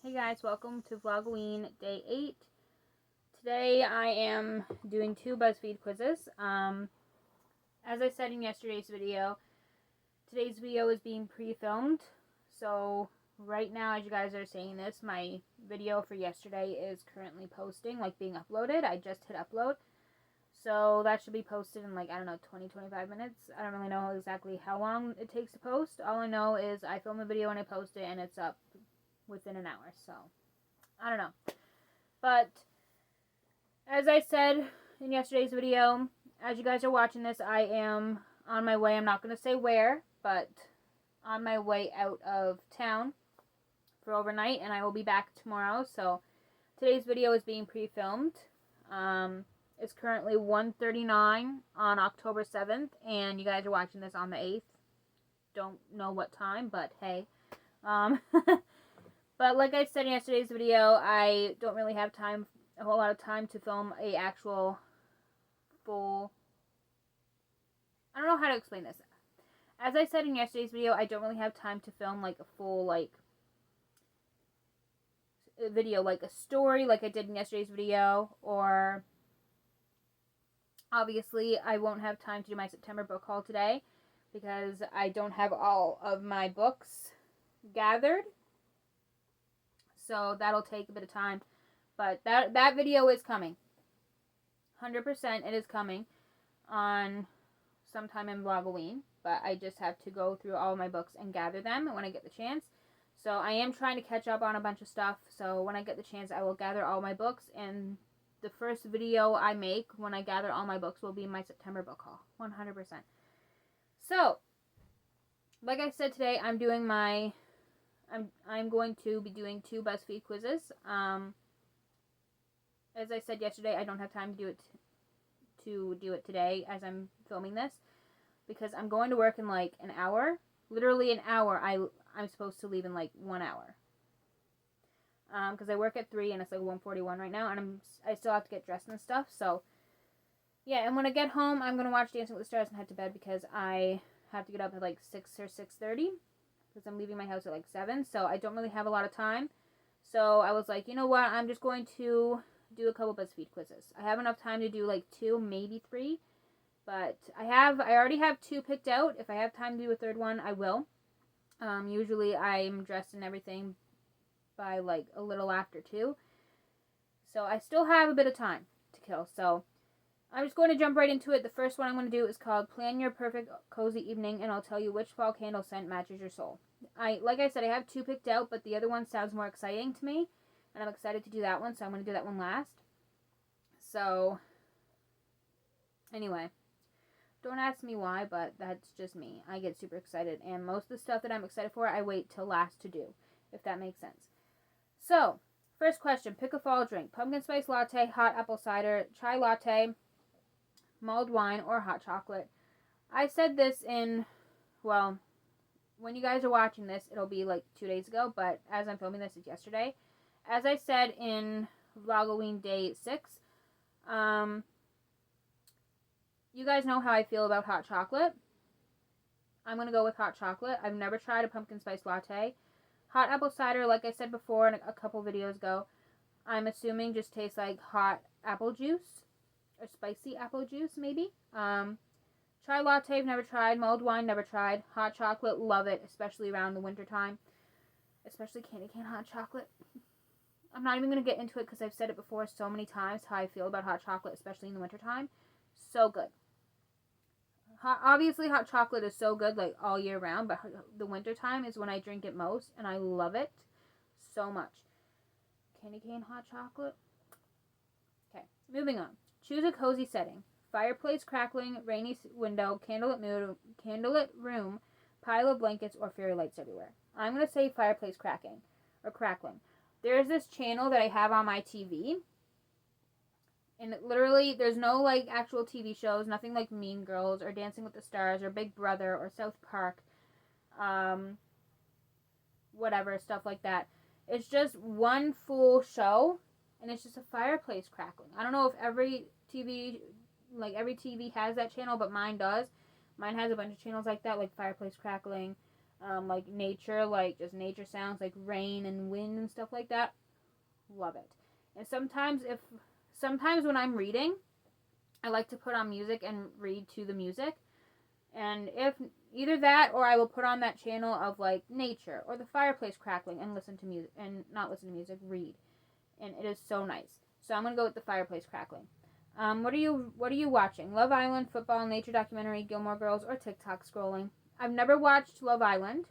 Hey guys, welcome to VLOGOWEEN Day 8. Today I am doing 2 BuzzFeed quizzes. As I said in yesterday's video, today's video is being pre-filmed. So right now, as you guys are seeing this, my video for yesterday is currently posting, like being uploaded. I just hit upload. So that should be posted in 20-25 minutes. I don't really know exactly how long it takes to post. All I know is I film the video and I post it and it's up within an hour. So I don't know. But as I said in yesterday's video, as you guys are watching this, I am on my way. I'm not going to say where, but on my way out of town for overnight, and I will be back tomorrow. So today's video is being pre-filmed. It's currently 1:39 on October 7th, and you guys are watching this on the 8th. Don't know what time, but hey. But like I said in yesterday's video, I don't really have a whole lot of time to film a actual full... I don't know how to explain this. As I said in yesterday's video, I don't really have time to film a full video, like a story like I did in yesterday's video, or obviously I won't have time to do my September book haul today because I don't have all of my books gathered. So that'll take a bit of time. But that video is coming. 100% it is coming on sometime in VLOGOWEEN. But I just have to go through all of my books and gather them when I get the chance. So I am trying to catch up on a bunch of stuff. So when I get the chance, I will gather all my books. And the first video I make when I gather all my books will be my September book haul. 100%. So, like I said today, I'm doing I'm going to be doing 2 BuzzFeed quizzes. As I said yesterday, I don't have time to do it today as I'm filming this because I'm going to work in an hour. Literally an hour. I'm supposed to leave in 1 hour. Because I work at 3 and it's 1:41 right now, and I still have to get dressed and stuff. So yeah, and when I get home, I'm gonna watch Dancing with the Stars and head to bed because I have to get up at 6 or 6:30. Because I'm leaving my house at 7, so I don't really have a lot of time. So I was like, you know what, I'm just going to do a couple BuzzFeed quizzes. I have enough time to do 2, maybe 3, but I already have 2 picked out. If I have time to do a third one, I will. Usually I'm dressed and everything by a little after 2, so I still have a bit of time to kill. So I'm just going to jump right into it. The first one I'm going to do is called Plan Your Perfect Cozy Evening, and I'll tell you which fall candle scent matches your soul. Like I said, I have 2 picked out, but the other one sounds more exciting to me, and I'm excited to do that one, so I'm going to do that one last. So, anyway, don't ask me why, but that's just me. I get super excited, and most of the stuff that I'm excited for, I wait till last to do, if that makes sense. So, first question, pick a fall drink. Pumpkin spice latte, hot apple cider, chai latte, mulled wine, or hot chocolate. I said this well, when you guys are watching this, it'll be 2 days ago, but as I'm filming this, it's yesterday. As I said in VLOGOWEEN Day 6, you guys know how I feel about hot chocolate. I'm going to go with hot chocolate. I've never tried a pumpkin spice latte. Hot apple cider, like I said before in a couple videos ago, I'm assuming just tastes like hot apple juice. Or spicy apple juice, maybe. Chai latte, I've never tried. Mulled wine, never tried. Hot chocolate, love it, especially around the winter time. Especially candy cane hot chocolate. I'm not even going to get into it because I've said it before so many times how I feel about hot chocolate, especially in the winter time. So good. Obviously, hot chocolate is so good all year round, but the winter time is when I drink it most, and I love it so much. Candy cane hot chocolate. Okay, moving on. Choose a cozy setting. Fireplace crackling, rainy window, candlelit room, pile of blankets, or fairy lights everywhere. I'm going to say fireplace crackling. There's this channel that I have on my TV. And literally, there's no actual TV shows, nothing like Mean Girls or Dancing with the Stars or Big Brother or South Park. Whatever, stuff like that. It's just one full show, and it's just a fireplace crackling. I don't know if every TV has that channel, but mine does. Mine has a bunch of channels like that, like fireplace crackling, like nature, like just nature sounds, like rain and wind and stuff like that. Love it. And sometimes when I'm reading, I like to put on music and read to the music. And if either that, or I will put on that channel of like nature or the fireplace crackling and listen to music, and not listen to music, read. And it is so nice. So I'm gonna go with the fireplace crackling. What are you watching? Love Island, football, nature documentary, Gilmore Girls, or TikTok scrolling? I've never watched Love Island.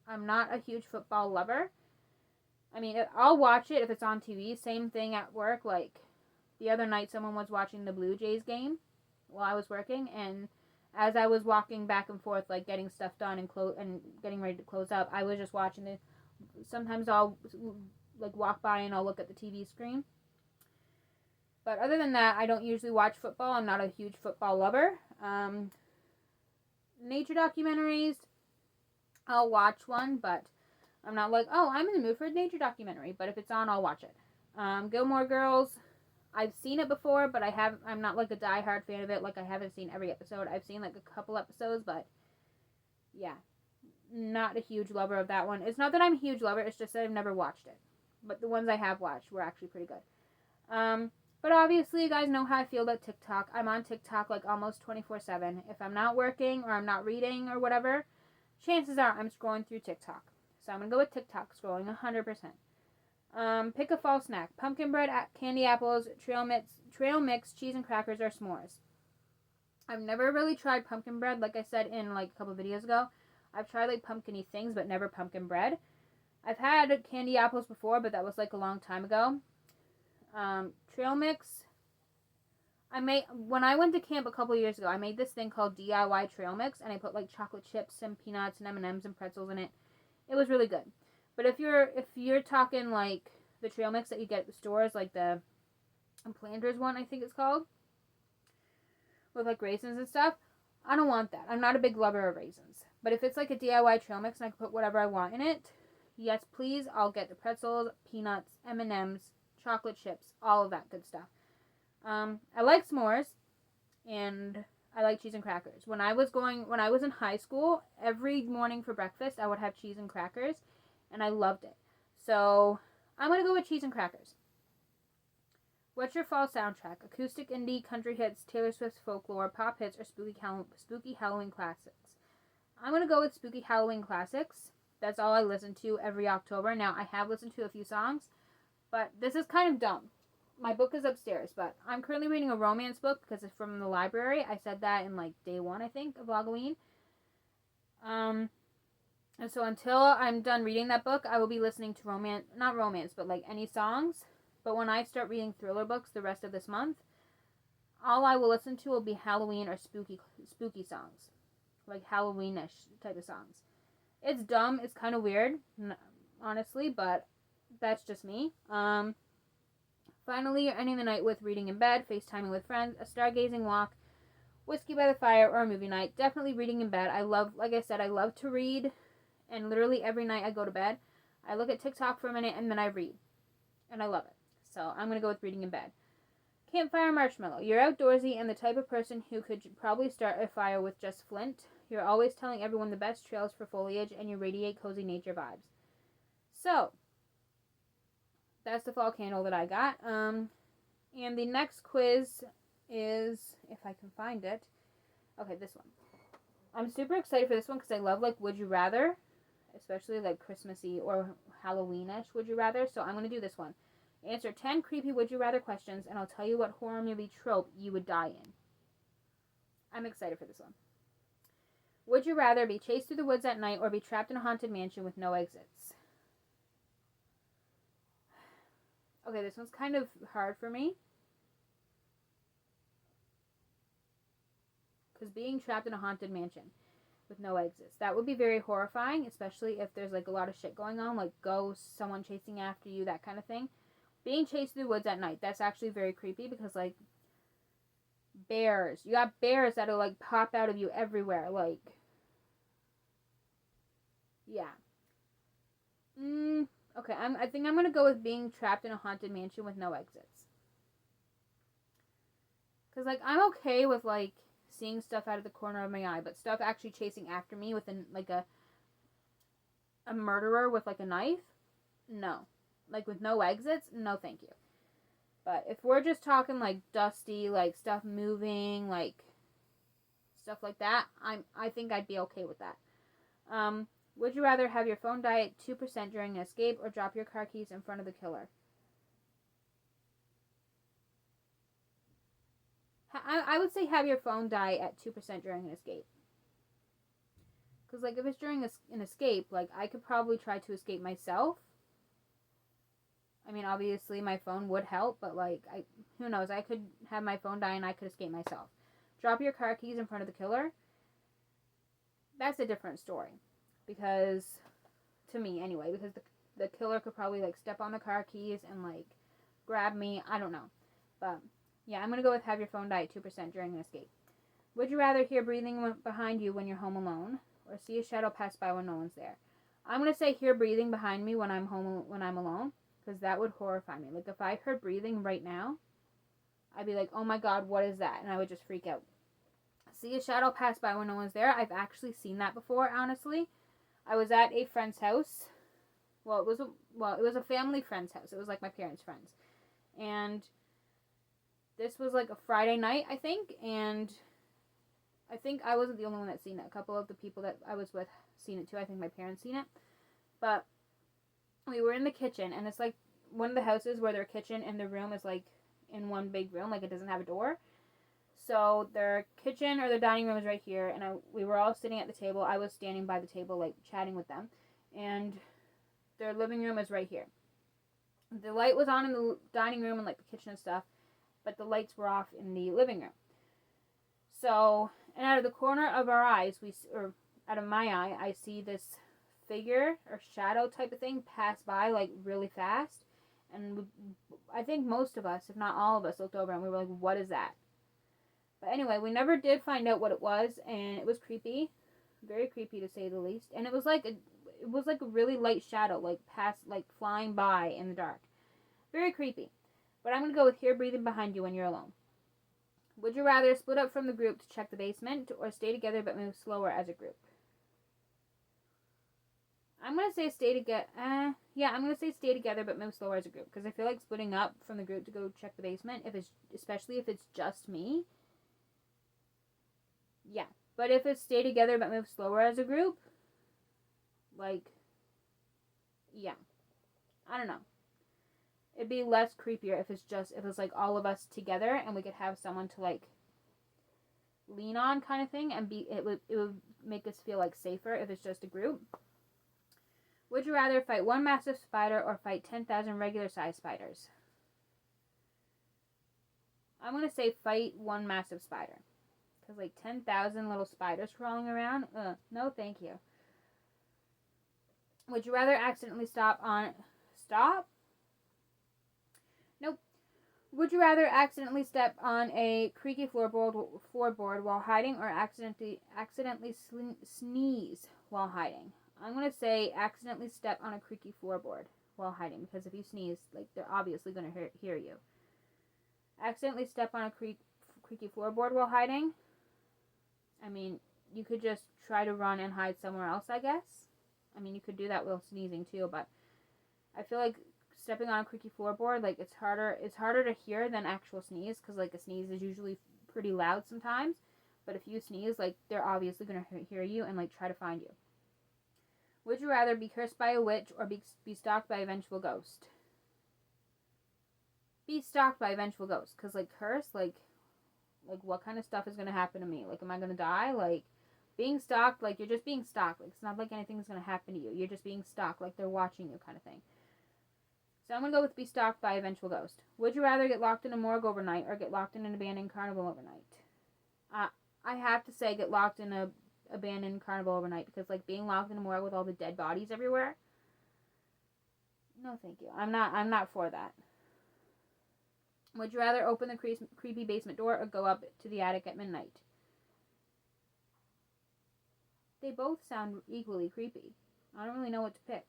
I'm not a huge football lover. I mean, I'll watch it if it's on TV. Same thing at work. Like the other night, someone was watching the Blue Jays game while I was working, and as I was walking back and forth, like getting stuff done and getting ready to close up, I was just watching it. Sometimes I'll like walk by and I'll look at the TV screen. But other than that, I don't usually watch football. I'm not a huge football lover. Nature documentaries, I'll watch one, but I'm not like, oh, I'm in the mood for a nature documentary. But if it's on, I'll watch it. Gilmore Girls, I've seen it before, but I'm not like a diehard fan of it. Like I haven't seen every episode. I've seen like a couple episodes, but yeah, not a huge lover of that one. It's not that I'm a huge lover. It's just that I've never watched it. But the ones I have watched were actually pretty good. But obviously, you guys know how I feel about TikTok. I'm on TikTok like almost 24/7. If I'm not working or I'm not reading or whatever, chances are I'm scrolling through TikTok. So I'm going to go with TikTok scrolling 100%. Pick a fall snack. Pumpkin bread, candy apples, trail mix, cheese and crackers, or s'mores. I've never really tried pumpkin bread. Like I said in like a couple videos ago, I've tried like pumpkin-y things, but never pumpkin bread. I've had candy apples before, but that was like a long time ago. Trail mix. When I went to camp a couple years ago, I made this thing called DIY trail mix, and I put like chocolate chips and peanuts and M&Ms and pretzels in it. It was really good. But if you're talking like the trail mix that you get at the stores, like the Planters one, I think it's called, with like raisins and stuff, I don't want that. I'm not a big lover of raisins. But if it's like a DIY trail mix and I can put whatever I want in it, yes please, I'll get the pretzels, peanuts, M&Ms, chocolate chips, all of that good stuff. I like s'mores, and I like cheese and crackers. When I was in high school, every morning for breakfast, I would have cheese and crackers, and I loved it. So, I'm going to go with cheese and crackers. What's your fall soundtrack? Acoustic, indie, country hits, Taylor Swift's folklore, pop hits, or spooky Halloween classics? I'm going to go with spooky Halloween classics. That's all I listen to every October. Now, I have listened to a few songs, but this is kind of dumb. My book is upstairs, but I'm currently reading a romance book because it's from the library. I said that in like day 1, I think, of VLOGOWEEN. And so until I'm done reading that book, I will be listening to not romance, but like any songs. But when I start reading thriller books the rest of this month, all I will listen to will be Halloween or spooky songs. Like Halloweenish type of songs. It's dumb, it's kind of weird, honestly, but that's just me. Finally, you're ending the night with reading in bed, FaceTiming with friends, a stargazing walk, whiskey by the fire, or a movie night. Definitely reading in bed. Like I said, I love to read, and literally every night I go to bed, I look at TikTok for a minute, and then I read. And I love it. So I'm going to go with reading in bed. Campfire marshmallow. You're outdoorsy and the type of person who could probably start a fire with just flint. You're always telling everyone the best trails for foliage, and you radiate cozy nature vibes. So, that's the fall candle that I got. And the next quiz is, if I can find it. Okay, this one. I'm super excited for this one because I love like Would You Rather, especially like Christmassy or Halloweenish Would You Rather. So I'm going to do this one. Answer 10 creepy Would You Rather questions, and I'll tell you what horror movie trope you would die in. I'm excited for this one. Would you rather be chased through the woods at night or be trapped in a haunted mansion with no exits? Okay, this one's kind of hard for me. Because being trapped in a haunted mansion with no exits, that would be very horrifying, especially if there's like a lot of shit going on, like ghosts, someone chasing after you, that kind of thing. Being chased through the woods at night, that's actually very creepy because like bears, you got bears that'll like pop out of you everywhere, like, yeah. Okay, I think I'm going to go with being trapped in a haunted mansion with no exits. Because, like, I'm okay with, like, seeing stuff out of the corner of my eye, but stuff actually chasing after me within, like, a a murderer with like a knife, no. Like with no exits, no thank you. But if we're just talking like dusty, like stuff moving, like stuff like that, I think I'd be okay with that. Would you rather have your phone die at 2% during an escape or drop your car keys in front of the killer? I would say have your phone die at 2% during an escape. Because, like, if it's during an escape, like, I could probably try to escape myself. I mean, obviously, my phone would help, but, like, who knows? I could have my phone die and I could escape myself. Drop your car keys in front of the killer. That's a different story. Because, to me, anyway, because the killer could probably, like, step on the car keys and, like, grab me. I don't know. But, yeah, I'm going to go with have your phone die at 2% during an escape. Would you rather hear breathing behind you when you're home alone or see a shadow pass by when no one's there? I'm going to say hear breathing behind me when I'm alone, because that would horrify me. Like, if I heard breathing right now, I'd be like, oh my god, what is that? And I would just freak out. See a shadow pass by when no one's there. I've actually seen that before, honestly. I was at a friend's house. Well, it was a family friend's house. It was like my parents' friends. And this was like a Friday night, I think, and I think I wasn't the only one that seen it. A couple of the people that I was with seen it too. I think my parents seen it. But we were in the kitchen, and it's like one of the houses where their kitchen and their room is like in one big room, like it doesn't have a door. So their kitchen or their dining room is right here, and we were all sitting at the table. I was standing by the table, like chatting with them, and their living room is right here. The light was on in the dining room and like the kitchen and stuff, but the lights were off in the living room. So, and out of the corner of our eyes, out of my eye, I see this figure or shadow type of thing pass by like really fast. And I think most of us, if not all of us, looked over and we were like, what is that? But anyway, we never did find out what it was, and it was creepy. Very creepy to say the least. And it was like a really light shadow, like flying by in the dark. Very creepy. But I'm going to go with hear breathing behind you when you're alone. Would you rather split up from the group to check the basement or stay together but move slower as a group? I'm going to say stay together. I'm going to say stay together but move slower as a group, because I feel like splitting up from the group to go check the basement, especially if it's just me. Yeah. But if it's stay together but move slower as a group, like, yeah. I don't know. It'd be less creepier if it's like all of us together and we could have someone to like lean on kind of thing, and it would make us feel like safer if it's just a group. Would you rather fight one massive spider or fight 10,000 regular sized spiders? I'm going to say fight one massive spider. Because like 10,000 little spiders crawling around? No thank you. Would you rather accidentally stop? Nope. Would you rather accidentally step on a creaky floorboard while hiding or accidentally sneeze while hiding? I'm going to say accidentally step on a creaky floorboard while hiding, because if you sneeze, like, they're obviously going to hear you. Accidentally step on a creaky floorboard while hiding? I mean, you could just try to run and hide somewhere else, I guess. I mean, you could do that while sneezing too, but I feel like stepping on a creaky floorboard, like, it's harder to hear than actual sneeze, because like a sneeze is usually pretty loud sometimes, but if you sneeze, like, they're obviously going to hear you and like try to find you. Would you rather be cursed by a witch or be stalked by a vengeful ghost? Be stalked by a vengeful ghost, because like curse, like what kind of stuff is going to happen to me? Like, am I going to die? Like, being stalked, like, you're just being stalked. Like, it's not like anything's going to happen to you. You're just being stalked, like they're watching you kind of thing. So I'm going to go with be stalked by a vengeful ghost. Would you rather get locked in a morgue overnight or get locked in an abandoned carnival overnight? I have to say get locked in a abandoned carnival overnight, because like being locked in a morgue with all the dead bodies everywhere, no thank you. I'm not for that. Would you rather open the creepy basement door or go up to the attic at midnight? They both sound equally creepy. I don't really know what to pick.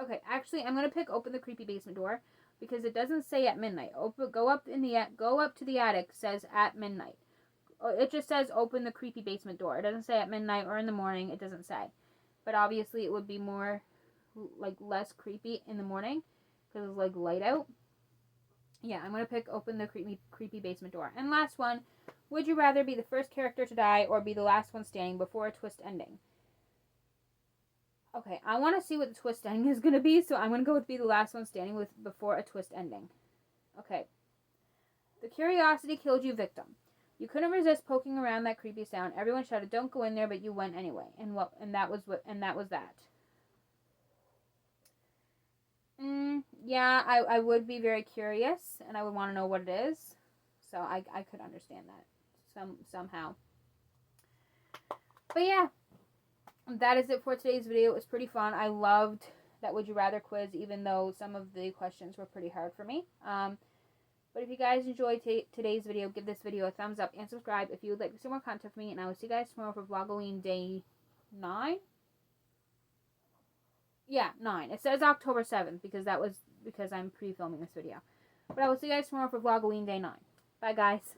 Okay, actually, I'm going to pick open the creepy basement door, because it doesn't say at midnight. Go up to the attic says at midnight. it just says open the creepy basement door. It doesn't say at midnight or in the morning. It doesn't say. But obviously it would be more, like, less creepy in the morning because it's, like, light out. Yeah, I'm going to pick open the creepy basement door. And last one, would you rather be the first character to die or be the last one standing before a twist ending? Okay, I want to see what the twist ending is going to be, so I'm going to go with be the last one standing before a twist ending. Okay. The curiosity killed you, victim. You couldn't resist poking around that creepy sound. Everyone shouted, "Don't go in there," but you went anyway. And that was that. Yeah, I would be very curious, and I would want to know what it is. So I could understand that somehow. But yeah, that is it for today's video. It was pretty fun. I loved that Would You Rather quiz, even though some of the questions were pretty hard for me. But if you guys enjoyed today's video, give this video a thumbs up and subscribe if you would like to see more content from me. And I will see you guys tomorrow for VLOGOWEEN Day 9. Yeah, 9. It says October 7th because I'm pre-filming this video. But I will see you guys tomorrow for VLOGOWEEN Day 9. Bye, guys.